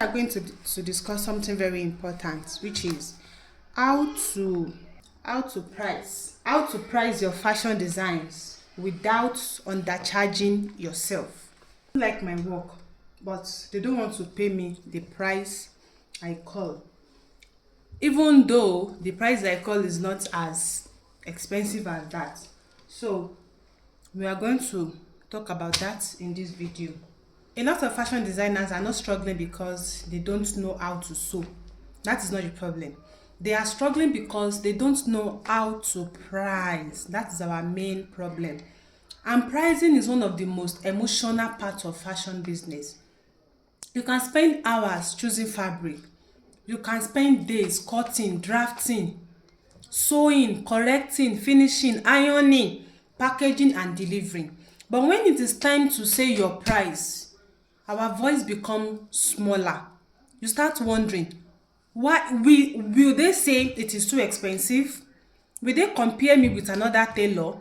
are going to discuss something very important, which is how to price your fashion designs without undercharging yourself. I like my work, but they don't want to pay me the price I call, even though the price I call is not as expensive as that. So we are going to talk about that in this video. A lot of fashion designers are not struggling because they don't know how to sew. That is not the problem. They are struggling because they don't know how to price. That is our main problem. And pricing is one of the most emotional parts of fashion business. You can spend hours choosing fabric. You can spend days cutting, drafting, sewing, correcting, finishing, ironing, packaging and delivering. But when it is time to say your price, our voice becomes smaller. You start wondering, why will they say it is too expensive? Will they compare me with another tailor?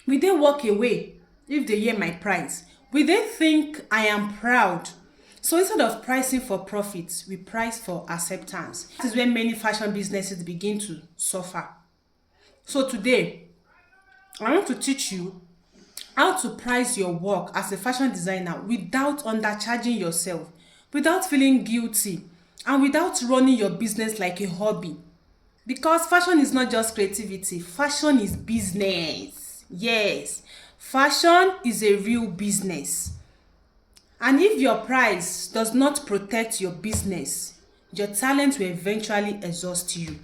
Will they walk away if they hear my price? Will they think I am proud? So instead of pricing for profits, we price for acceptance. That is where many fashion businesses begin to suffer. So today, I want to teach you how to price your work as a fashion designer without undercharging yourself, without feeling guilty, and without running your business like a hobby. Because fashion is not just creativity, fashion is business. Yes, fashion is a real business. And if your price does not protect your business, your talent will eventually exhaust you.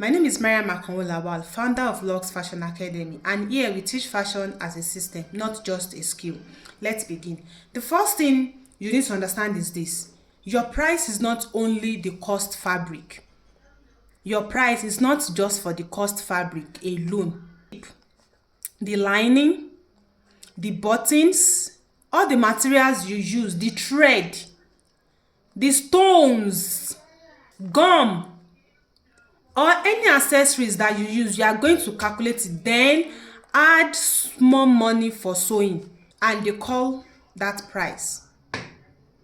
My name is Maryam Akano-Lawal, founder of Luxe Fashion Academy, and here we teach fashion as a system, not just a skill. Let's begin. The first thing you need to understand is this: your price is not only the cost fabric. Your price is not just for the cost fabric alone. The lining, the buttons, all the materials you use, the thread, the stones, gum, or any accessories that you use, you are going to calculate it, then add small money for sewing, and they call that price.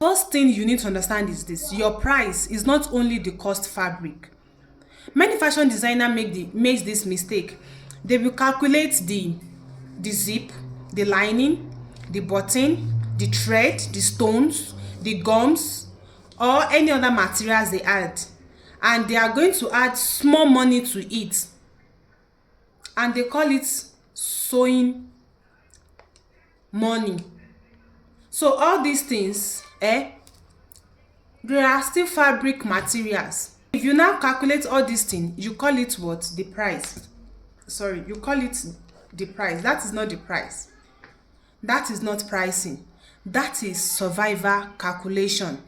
First thing you need to understand is this: your price is not only the cost fabric. Many fashion designers makes this mistake. They will calculate the zip, the lining, the button, the thread, the stones, the gums, or any other materials they add, and they are going to add small money to it, and they call it sewing money. So all these things, they are still fabric materials. If you now calculate all these things, you call it what? The price. Sorry, you call it the price. That is not the price. That is not pricing. That is survivor calculation.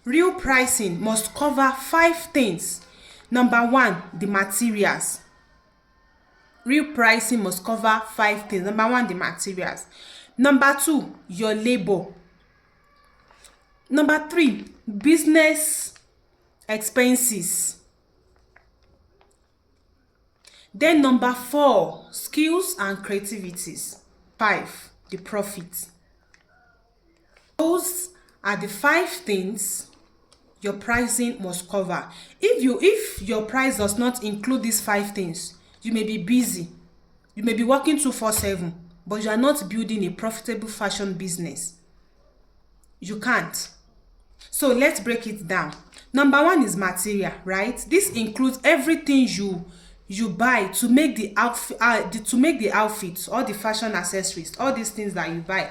Real pricing must cover 5 things. Number 1, the materials. Real pricing must cover 5 things. Number 1, the materials. Number 2, your labor. Number 3, business expenses. Then number 4, skills and creativities. 5, the profit. Those are the 5 things your pricing must cover. If your price does not include these 5 things, you may be busy, you may be working 247, but you are not building a profitable fashion business. You can't. So let's break it down. Number 1 is material, right? This includes everything you buy to make the outfit, all the fashion accessories, all these things that you buy.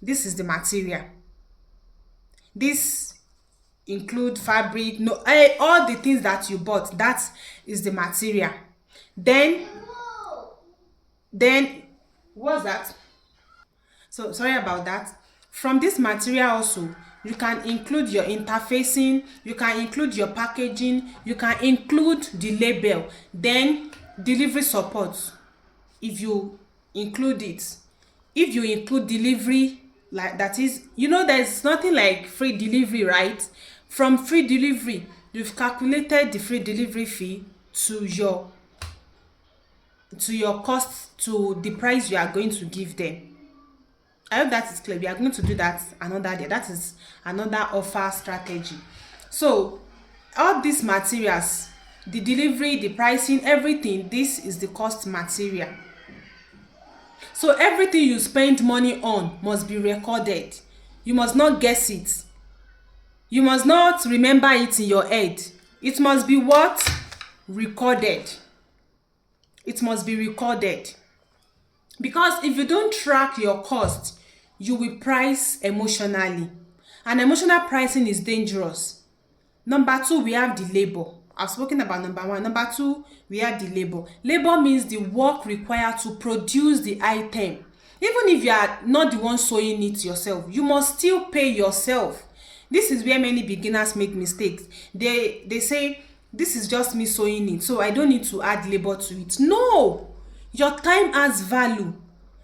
This is the material. This include fabric, all the things that you bought. That is the material. Then what's that? So sorry about that. From this material also, you can include your interfacing, you can include your packaging, you can include the label, then delivery support if you include it. If you include delivery, like that is, there's nothing like free delivery, right? From free delivery, you've calculated the free delivery fee to your cost, to the price you are going to give them. I hope that is clear. We are going to do that another day. That is another offer strategy. So all these materials, the delivery, the pricing, everything, this is the cost material. So everything you spend money on must be recorded. You must not guess it. You must not remember it in your head. It must be what? Recorded. It must be recorded. Because if you don't track your cost, you will price emotionally. And emotional pricing is dangerous. Number two, we have the labor. I've spoken about number one. Number two, we have the labor. Labor means the work required to produce the item. Even if you are not the one sewing it yourself, you must still pay yourself. This is where many beginners make mistakes. They say, this is just me sewing it, so I don't need to add labor to it. No! Your time has value.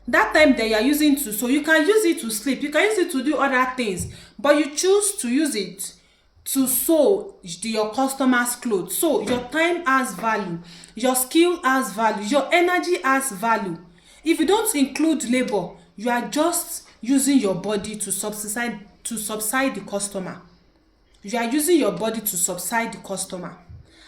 That time that you are using to sew, you can use it to sleep, you can use it to do other things, but you choose to use it to sew your customers' clothes. So your time has value, your skill has value, your energy has value. If you don't include labor, you are just using your body to subside the customer. You are using your body to subside the customer,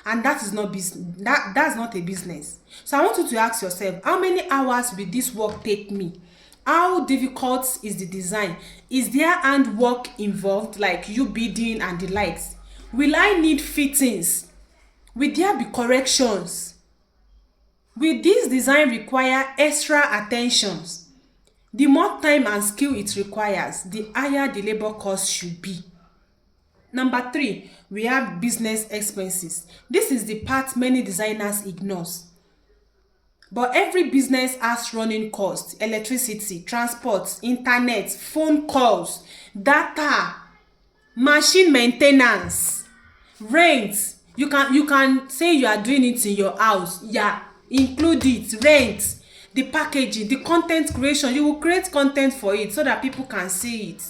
and that is not business. That's not a business. So I want you to ask yourself, how many hours will this work take me? How difficult is the design? Is there handwork involved, like you bidding and the likes? Will I need fittings? Will there be corrections? Will this design require extra attentions? The more time and skill it requires, the higher the labor cost should be. Number three, we have business expenses. This is the part many designers ignore. But every business has running costs: electricity, transport, internet, phone calls, data, machine maintenance, rent. You can say you are doing it in your house. Yeah, include it. Rent, the packaging, the content creation. You will create content for it so that people can see it.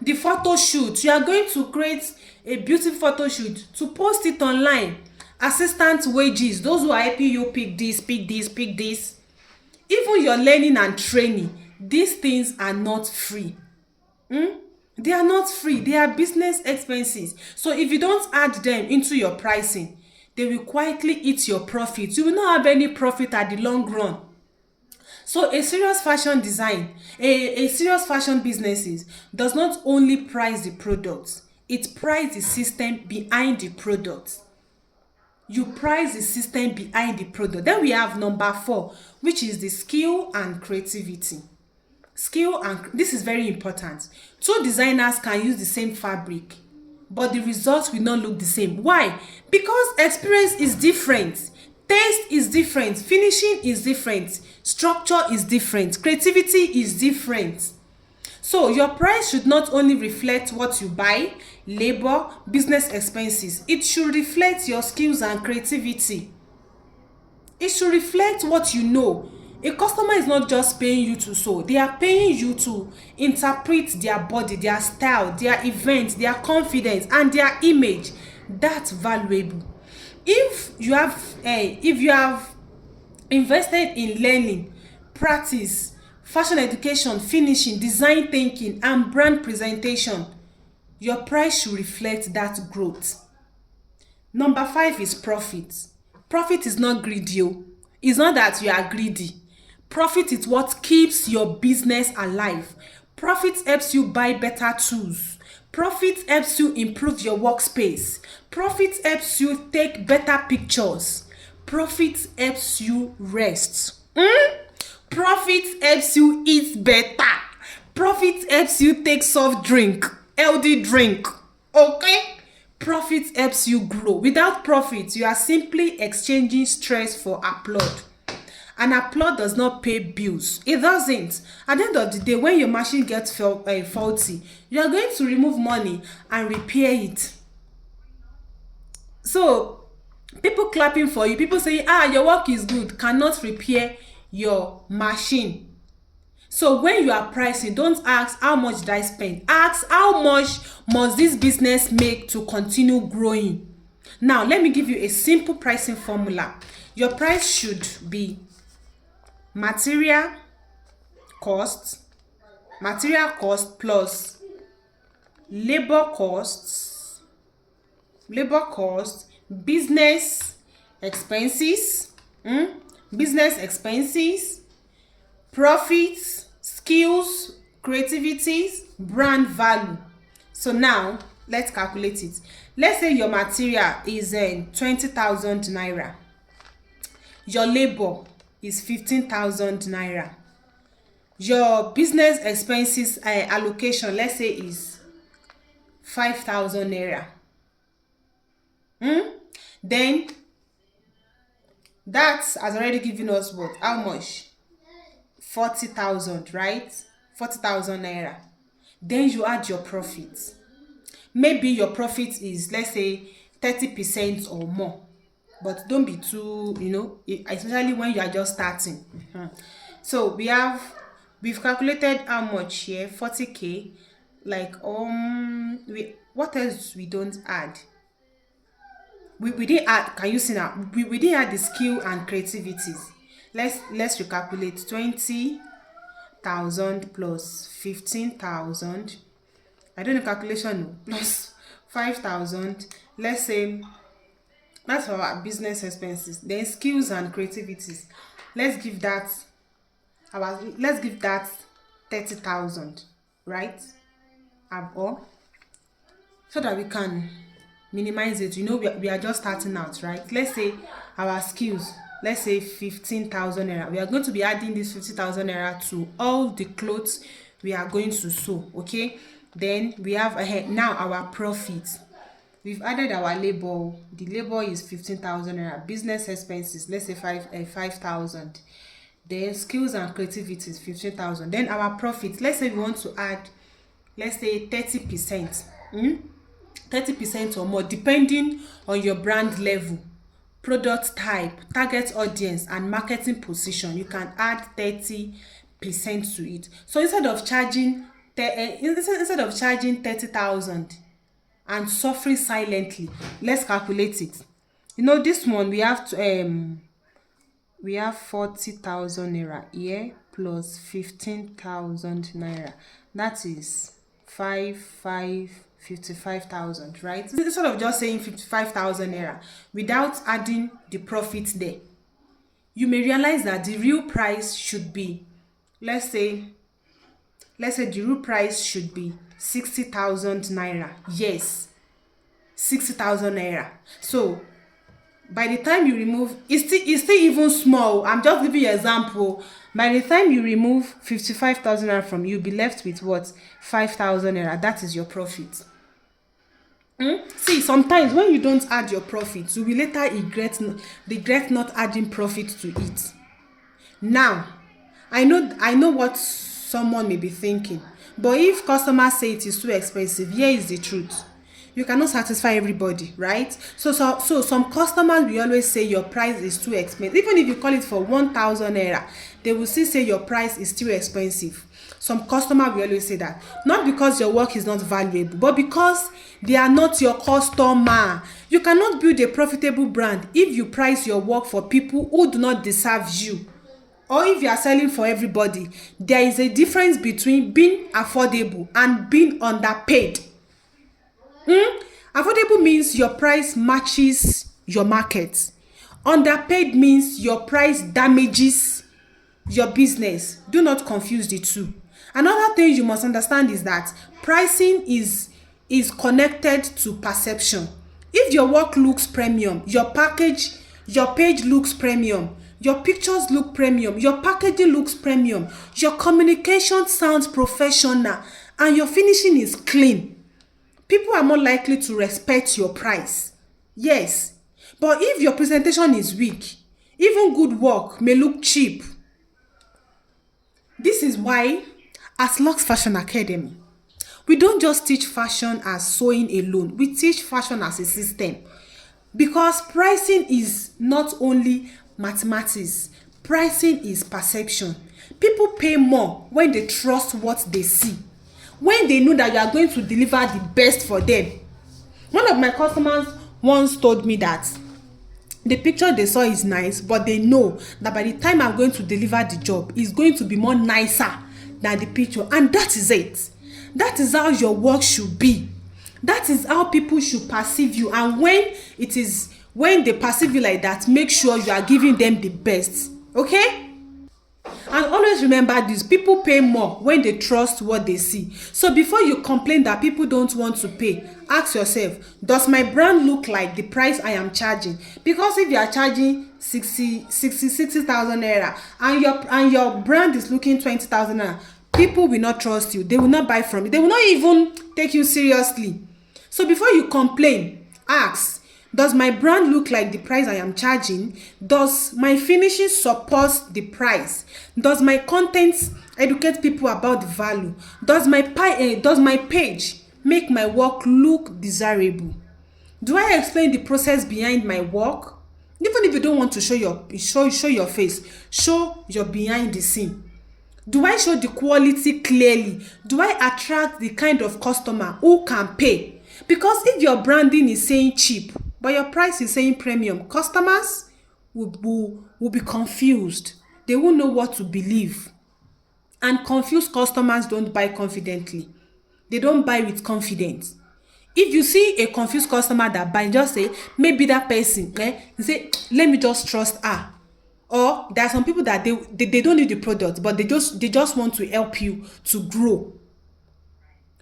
The photo shoot, you are going to create a beautiful photo shoot to post it online. Assistant wages, those who are helping you pick this, pick this, pick this. Even your learning and training, these things are not free. They are not free. They are business expenses. So if you don't add them into your pricing, they will quietly eat your profit. You will not have any profit at the long run. So a serious fashion design, a serious fashion businesses does not only price the products, it price the system behind the product. You price the system behind the product. Then we have number four, which is the skill and creativity. This is very important. Two designers can use the same fabric, but the results will not look the same. Why? Because experience is different. Taste is different, finishing is different, structure is different, creativity is different. So your price should not only reflect what you buy, labor, business expenses. It should reflect your skills and creativity. It should reflect what you know. A customer is not just paying you to sew. They are paying you to interpret their body, their style, their event, their confidence, and their image. That's valuable. If you have invested in learning, practice, fashion education, finishing, design thinking, and brand presentation, your price should reflect that growth. Number five is profit. Profit is not greedy. It's not that you are greedy. Profit is what keeps your business alive. Profit helps you buy better tools. Profit helps you improve your workspace. Profit helps you take better pictures. Profit helps you rest. Profit helps you eat better. Profit helps you take soft drink, healthy drink. Okay? Profit helps you grow. Without profit, you are simply exchanging stress for applaud. And applaud does not pay bills. It doesn't. At the end of the day, when your machine gets faulty, you are going to remove money and repair it. So people clapping for you, people saying, your work is good, cannot repair your machine. So when you are pricing, don't ask how much did I spend. Ask how much must this business make to continue growing. Now let me give you a simple pricing formula. Your price should be material cost, material cost plus labor costs, business expenses, business expenses, profits, skills, creativities, brand value. So now let's calculate it. Let's say your material is 20,000 naira. Your labor is 15,000 naira. Your business expenses allocation, let's say, is 5,000 naira. Then that has already given us what? How much? 40,000, right? 40,000 naira. Then you add your profit. Maybe your profit is, let's say, 30% or more, but don't be too, especially when you are just starting. So we've calculated how much here, 40k. Like what else we don't add? We didn't add. Can you see now? We didn't add the skill and creativities. Let's recalculate. 20,000 plus 15,000. I don't know calculation, no. Plus 5,000. Let's say that's for our business expenses. Then skills and creativities. Let's give that 30,000, right? Or so that we can minimize it. We are just starting out, right? Let's say our skills, let's say 15,000 naira. We are going to be adding this 50,000 naira to all the clothes we are going to sew. Okay, then we have ahead now our profits. We've added our labor. The labor is 15,000 naira. Business expenses, let's say 5,000. Then skills and creativity is 15,000. Then our profit, let's say we want to add, let's say 30%. 30% or more, depending on your brand level, product type, target audience, and marketing position. You can add 30% to it. So instead of charging 30,000 and suffering silently, let's calculate it. This one we have to we have 40,000 naira here plus 15,000 naira. That is 55,000, right? Instead of just saying 55,000 naira without adding the profit there, you may realize that the real price should be, let's say the real price should be 60,000 naira. Yes, 60,000 naira. So by the time you remove, it's still even small. I'm just giving you an example. By the time you remove 55,000 naira from, you'll be left with what? 5,000 naira. That is your profit. See, sometimes when you don't add your profit, you will later regret not adding profit to it. Now, I know what someone may be thinking, but if customers say it is too expensive, here is the truth. You cannot satisfy everybody, right? So some customers will always say your price is too expensive. Even if you call it for 1,000 naira, they will still say your price is too expensive. Some customers will always say that, not because your work is not valuable, but because they are not your customer. You cannot build a profitable brand if you price your work for people who do not deserve you, or if you are selling for everybody. There is a difference between being affordable and being underpaid. Affordable means your price matches your market. Underpaid means your price damages your business. Do not confuse the two. Another thing you must understand is that pricing is connected to perception. If your work looks premium, your page looks premium, your pictures look premium, your packaging looks premium, your communication sounds professional, and your finishing is clean, people are more likely to respect your price. Yes, but if your presentation is weak, even good work may look cheap. This is why, as Luxe Fashion Academy, we don't just teach fashion as sewing alone. We teach fashion as a system. Because pricing is not only mathematics, pricing is perception. People pay more when they trust what they see, when they know that you are going to deliver the best for them. One of my customers once told me that the picture they saw is nice, but they know that by the time I'm going to deliver the job, it's going to be more nicer than the picture, and that is it. That is how your work should be. That is how people should perceive you. And when they perceive you like that, make sure you are giving them the best. Okay? And always remember this: people pay more when they trust what they see. So before you complain that people don't want to pay, ask yourself, does my brand look like the price I am charging? Because if you are charging 60,000 naira and your brand is looking 20,000 naira, people will not trust you. They will not buy from you. They will not even take you seriously. So before you complain, ask, does my brand look like the price I am charging? Does my finishing support the price? Does my content educate people about the value? Does my page make my work look desirable? Do I explain the process behind my work? Even if you don't want to show your face, show your behind the scene. Do I show the quality clearly? Do I attract the kind of customer who can pay? Because if your branding is saying cheap but your price is saying premium, customers will be confused. They won't know what to believe. And confused customers don't buy confidently. They don't buy with confidence. If you see a confused customer that buy, just say, maybe that person, you say, let me just trust her. Or there are some people that they don't need the product, but they just want to help you to grow.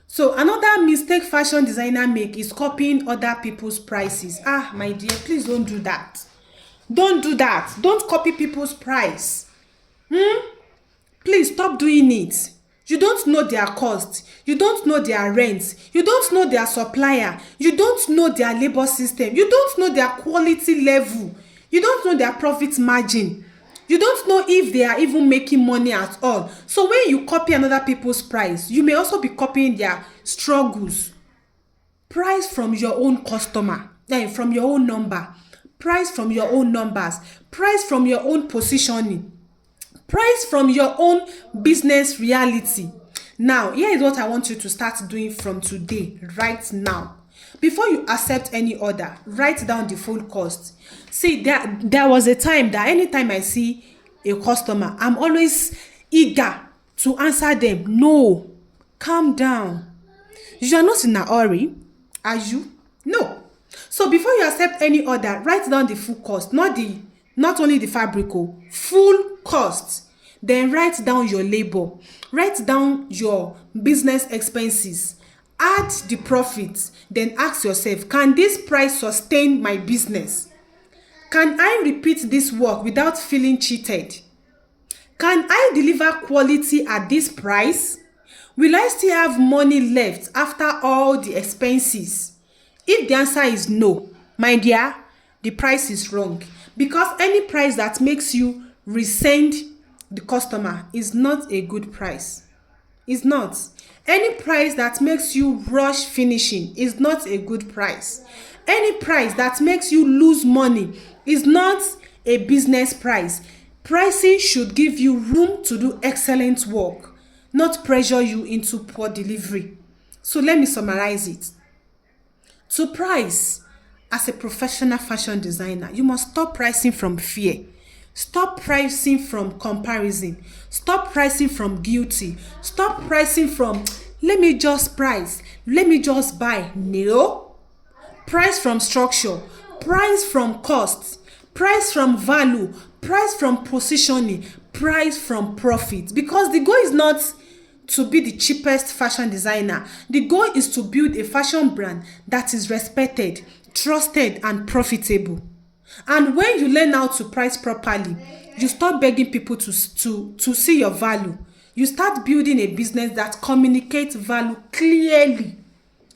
So another mistake fashion designer make is copying other people's prices. My dear, please don't do that. Don't do that. Don't copy people's price. Please stop doing it. You don't know their cost. You don't know their rent. You don't know their supplier. You don't know their labor system. You don't know their quality level. You don't know their profit margin. You don't know if they are even making money at all. So when you copy another people's price, you may also be copying their struggles. Price from your own customer, from your own number. Price from your own numbers. Price from your own positioning. Price from your own business reality. Now, here is what I want you to start doing from today, right now. Before you accept any order, write down the full cost. See, there was a time that anytime I see a customer, I'm always eager to answer them. No, calm down. You are not in a hurry, are you? No. So before you accept any order, write down the full cost, not only the fabric, full cost. Then write down your labor, write down your business expenses. Add the profits, then ask yourself, can this price sustain my business? Can I repeat this work without feeling cheated? Can I deliver quality at this price? Will I still have money left after all the expenses? If the answer is no, my dear, the price is wrong. Because any price that makes you resend the customer is not a good price. It's not. Any price that makes you rush finishing is not a good price. Any price that makes you lose money is not a business price. Pricing should give you room to do excellent work, not pressure you into poor delivery. So let me summarize it. To price as a professional fashion designer, you must stop pricing from fear. Stop pricing from comparison. Stop pricing from guilty. Stop pricing from, let me just price. Let me just buy. No. Price from structure. Price from cost. Price from value. Price from positioning. Price from profit. Because the goal is not to be the cheapest fashion designer. The goal is to build a fashion brand that is respected, trusted, and profitable. And when you learn how to price properly, you stop begging people to see your value. You start building a business that communicates value clearly.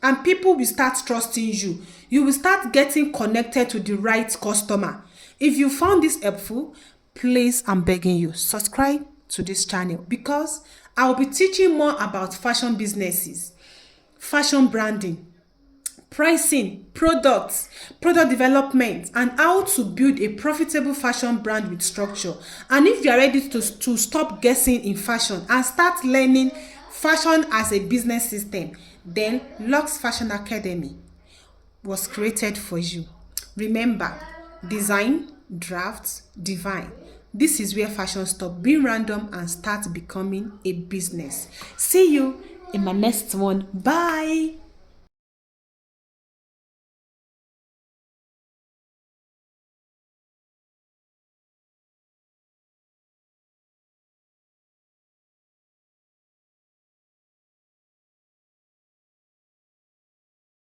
And people will start trusting you. You will start getting connected to the right customer. If you found this helpful, please, I'm begging you, subscribe to this channel, because I will be teaching more about fashion businesses, fashion branding, pricing, products, product development, and how to build a profitable fashion brand with structure. And if you are ready to stop guessing in fashion and start learning fashion as a business system, then Luxe Fashion Academy was created for you. Remember, design, drafts, divine. This is where fashion stop being random and start becoming a business. See you in my next one. Bye.